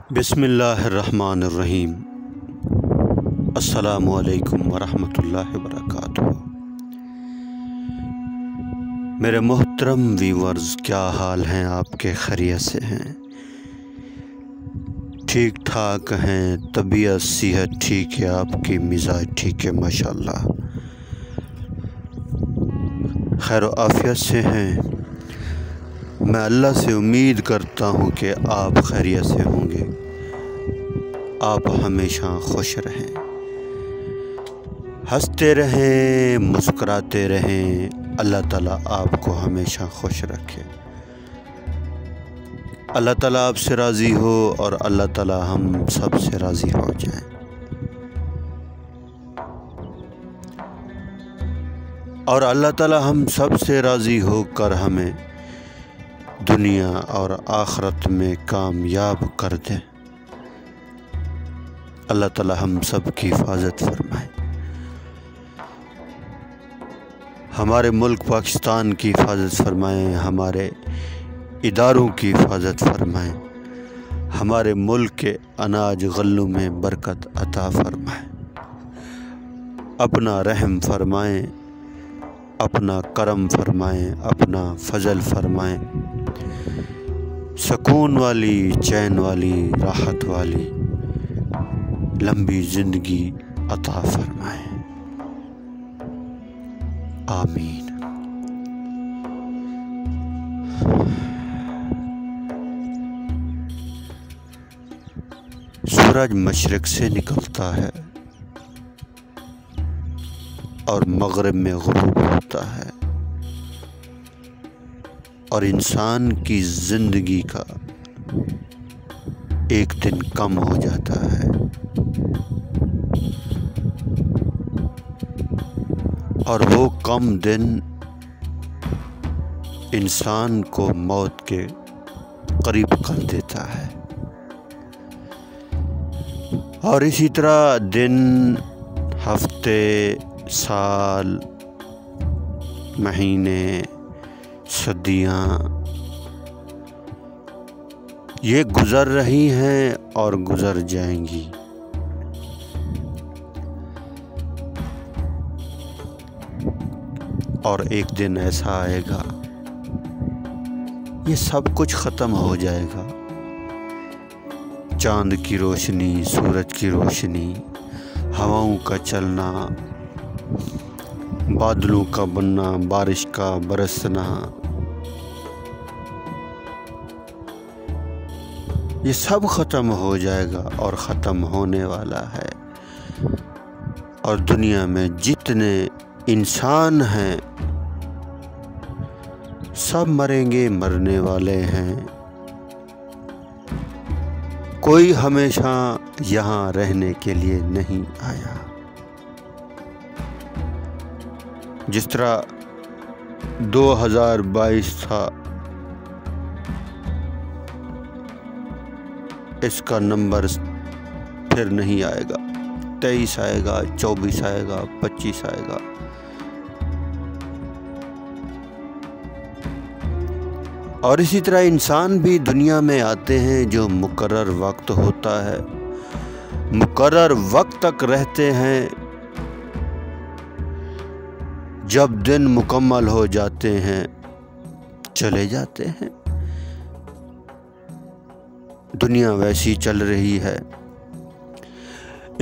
بسم اللہ الرحمن الرحیم۔ السلام علیکم ورحمۃ اللہ وبرکاتہ۔ میرے محترم ویورز، کیا حال ہیں آپ کے؟ خیریت سے ہیں؟ ٹھیک ٹھاک ہیں؟ طبیعت صحت ٹھیک ہے؟ آپ کی مزاج ٹھیک ہے؟ ماشاءاللہ خیر و عافیت سے ہیں؟ میں اللہ سے امید کرتا ہوں کہ آپ خیریت سے ہوں گے، آپ ہمیشہ خوش رہیں، ہنستے رہیں، مسکراتے رہیں۔ اللہ تعالیٰ آپ کو ہمیشہ خوش رکھے، اللہ تعالیٰ آپ سے راضی ہو اور اللہ تعالیٰ ہم سب سے راضی ہو جائیں۔ اور اللہ تعالیٰ ہم سب سے راضی ہو کر ہمیں دنیا اور آخرت میں کامیاب کر دے۔ اللہ تعالیٰ ہم سب کی حفاظت فرمائے، ہمارے ملک پاکستان کی حفاظت فرمائیں، ہمارے اداروں کی حفاظت فرمائیں، ہمارے ملک کے اناج غلوں میں برکت عطا فرمائیں، اپنا رحم فرمائیں، اپنا کرم فرمائیں، اپنا فضل فرمائیں، سکون والی، چین والی، راحت والی لمبی زندگی عطا فرمائیں، آمین۔ سورج مشرق سے نکلتا ہے اور مغرب میں غروب ہوتا ہے، اور انسان کی زندگی کا ایک دن کم ہو جاتا ہے، اور وہ کم دن انسان کو موت کے قریب کر دیتا ہے۔ اور اسی طرح دن، ہفتے، سال، مہینے، صدیاں یہ گزر رہی ہیں اور گزر جائیں گی، اور ایک دن ایسا آئے گا یہ سب کچھ ختم ہو جائے گا۔ چاند کی روشنی، سورج کی روشنی، ہواؤں کا چلنا، بادلوں کا بننا، بارش کا برسنا، یہ سب ختم ہو جائے گا اور ختم ہونے والا ہے۔ اور دنیا میں جتنے انسان ہیں سب مریں گے، مرنے والے ہیں، کوئی ہمیشہ یہاں رہنے کے لیے نہیں آیا۔ جس طرح 2022 تھا، اس کا نمبر پھر نہیں آئے گا، 23 آئے گا، 24 آئے گا، 25 آئے گا۔ اور اسی طرح انسان بھی دنیا میں آتے ہیں، جو مقرر وقت ہوتا ہے، مقرر وقت تک رہتے ہیں، جب دن مکمل ہو جاتے ہیں چلے جاتے ہیں۔ دنیا ویسی چل رہی ہے،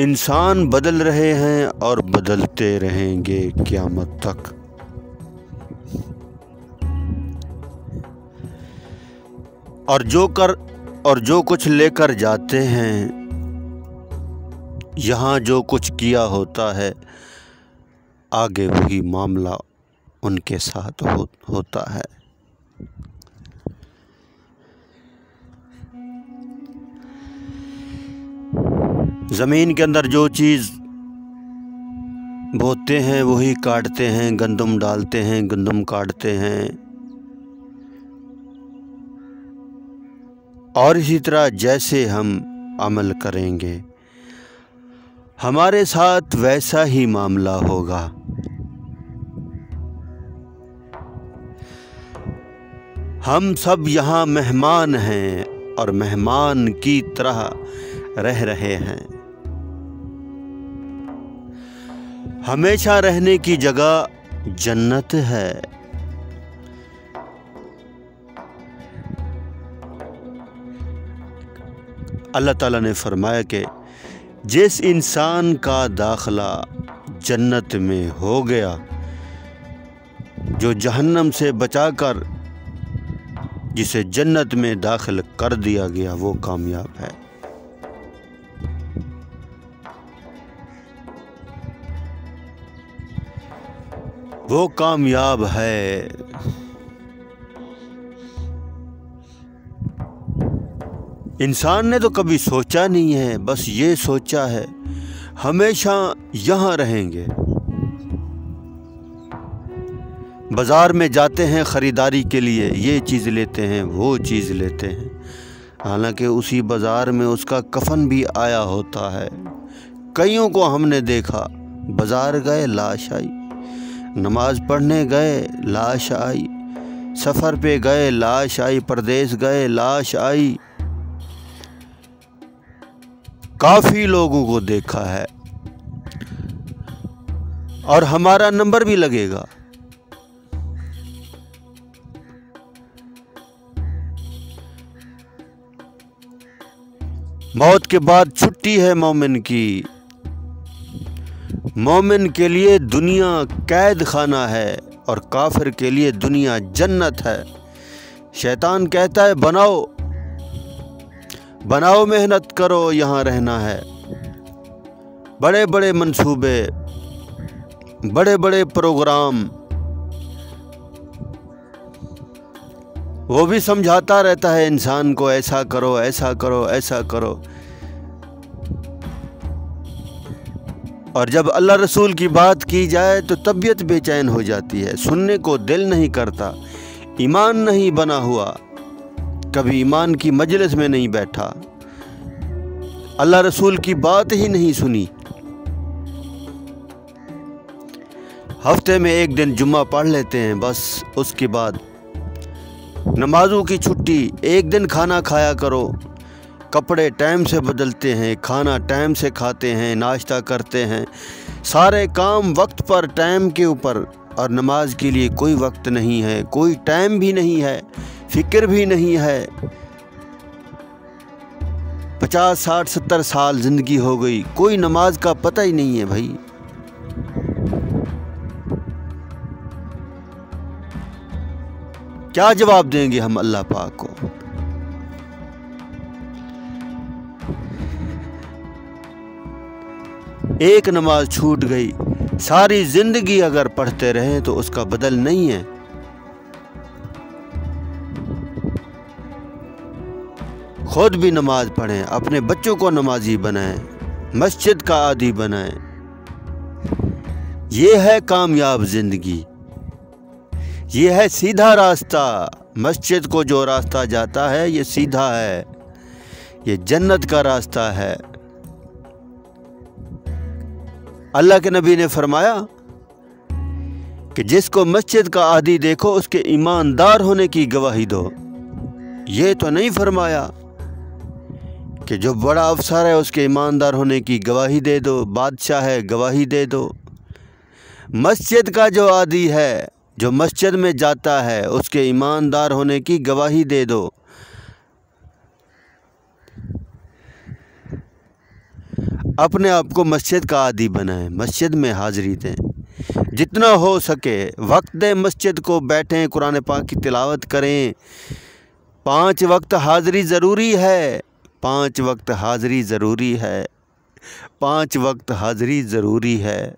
انسان بدل رہے ہیں اور بدلتے رہیں گے قیامت تک۔ اور جو کچھ لے کر جاتے ہیں، یہاں جو کچھ کیا ہوتا ہے، آگے وہی معاملہ ان کے ساتھ ہوتا ہے۔ زمین کے اندر جو چیز بوتے ہیں وہی کاٹتے ہیں، گندم ڈالتے ہیں، گندم کاٹتے ہیں، اور اسی طرح جیسے ہم عمل کریں گے ہمارے ساتھ ویسا ہی معاملہ ہوگا۔ ہم سب یہاں مہمان ہیں، اور مہمان کی طرح رہ رہے ہیں۔ ہمیشہ رہنے کی جگہ جنت ہے۔ اللہ تعالیٰ نے فرمایا کہ جس انسان کا داخلہ جنت میں ہو گیا، جو جہنم سے بچا کر جسے جنت میں داخل کر دیا گیا، وہ کامیاب ہے۔ وہ کامیاب ہے۔ انسان نے تو کبھی سوچا نہیں ہے، بس یہ سوچا ہے ہمیشہ یہاں رہیں گے۔ بازار میں جاتے ہیں خریداری کے لیے، یہ چیز لیتے ہیں، وہ چیز لیتے ہیں، حالانکہ اسی بازار میں اس کا کفن بھی آیا ہوتا ہے۔ کئیوں کو ہم نے دیکھا، بازار گئے لاش آئی، نماز پڑھنے گئے لاش آئی، سفر پہ گئے لاش آئی، پردیس گئے لاش آئی۔ کافی لوگوں کو دیکھا ہے، اور ہمارا نمبر بھی لگے گا۔ موت کے بعد چھٹی ہے مومن کی۔ مومن کے لیے دنیا قید خانہ ہے اور کافر کے لیے دنیا جنت ہے۔ شیطان کہتا ہے بناؤ بناؤ، محنت کرو، یہاں رہنا ہے۔ بڑے بڑے منصوبے، بڑے بڑے پروگرام، وہ بھی سمجھاتا رہتا ہے انسان کو، ایسا کرو، ایسا کرو، ایسا کرو۔ اور جب اللہ رسول کی بات کی جائے تو طبیعت بے چین ہو جاتی ہے، سننے کو دل نہیں کرتا۔ ایمان نہیں بنا ہوا، کبھی ایمان کی مجلس میں نہیں بیٹھا، اللہ رسول کی بات ہی نہیں سنی۔ ہفتے میں ایک دن جمعہ پڑھ لیتے ہیں، بس اس کے بعد نمازوں کی چھٹی۔ ایک دن کھانا کھایا کرو، کپڑے ٹائم سے بدلتے ہیں، کھانا ٹائم سے کھاتے ہیں، ناشتہ کرتے ہیں، سارے کام وقت پر، ٹائم کے اوپر، اور نماز کے لیے کوئی وقت نہیں ہے، کوئی ٹائم بھی نہیں ہے، فکر بھی نہیں ہے۔ 50 60 70 سال زندگی ہو گئی، کوئی نماز کا پتہ ہی نہیں ہے بھائی۔ کیا جواب دیں گے ہم اللہ پاک کو؟ ایک نماز چھوٹ گئی، ساری زندگی اگر پڑھتے رہیں تو اس کا بدل نہیں ہے۔ خود بھی نماز پڑھیں، اپنے بچوں کو نمازی بنائیں، مسجد کا عادی بنائیں۔ یہ ہے کامیاب زندگی، یہ ہے سیدھا راستہ۔ مسجد کو جو راستہ جاتا ہے یہ سیدھا ہے، یہ جنت کا راستہ ہے۔ اللہ کے نبی نے فرمایا کہ جس کو مسجد کا عادی دیکھو اس کے ایماندار ہونے کی گواہی دو۔ یہ تو نہیں فرمایا کہ جو بڑا افسر ہے اس کے ایماندار ہونے کی گواہی دے دو، بادشاہ ہے گواہی دے دو۔ مسجد کا جو عادی ہے، جو مسجد میں جاتا ہے، اس کے ایماندار ہونے کی گواہی دے دو۔ اپنے آپ کو مسجد کا عادی بنائیں، مسجد میں حاضری دیں، جتنا ہو سکے وقت دیں مسجد کو، بیٹھیں قرآن پاک کی تلاوت کریں۔ 5 وقت حاضری ضروری ہے، 5 وقت حاضری ضروری ہے، 5 وقت حاضری ضروری ہے۔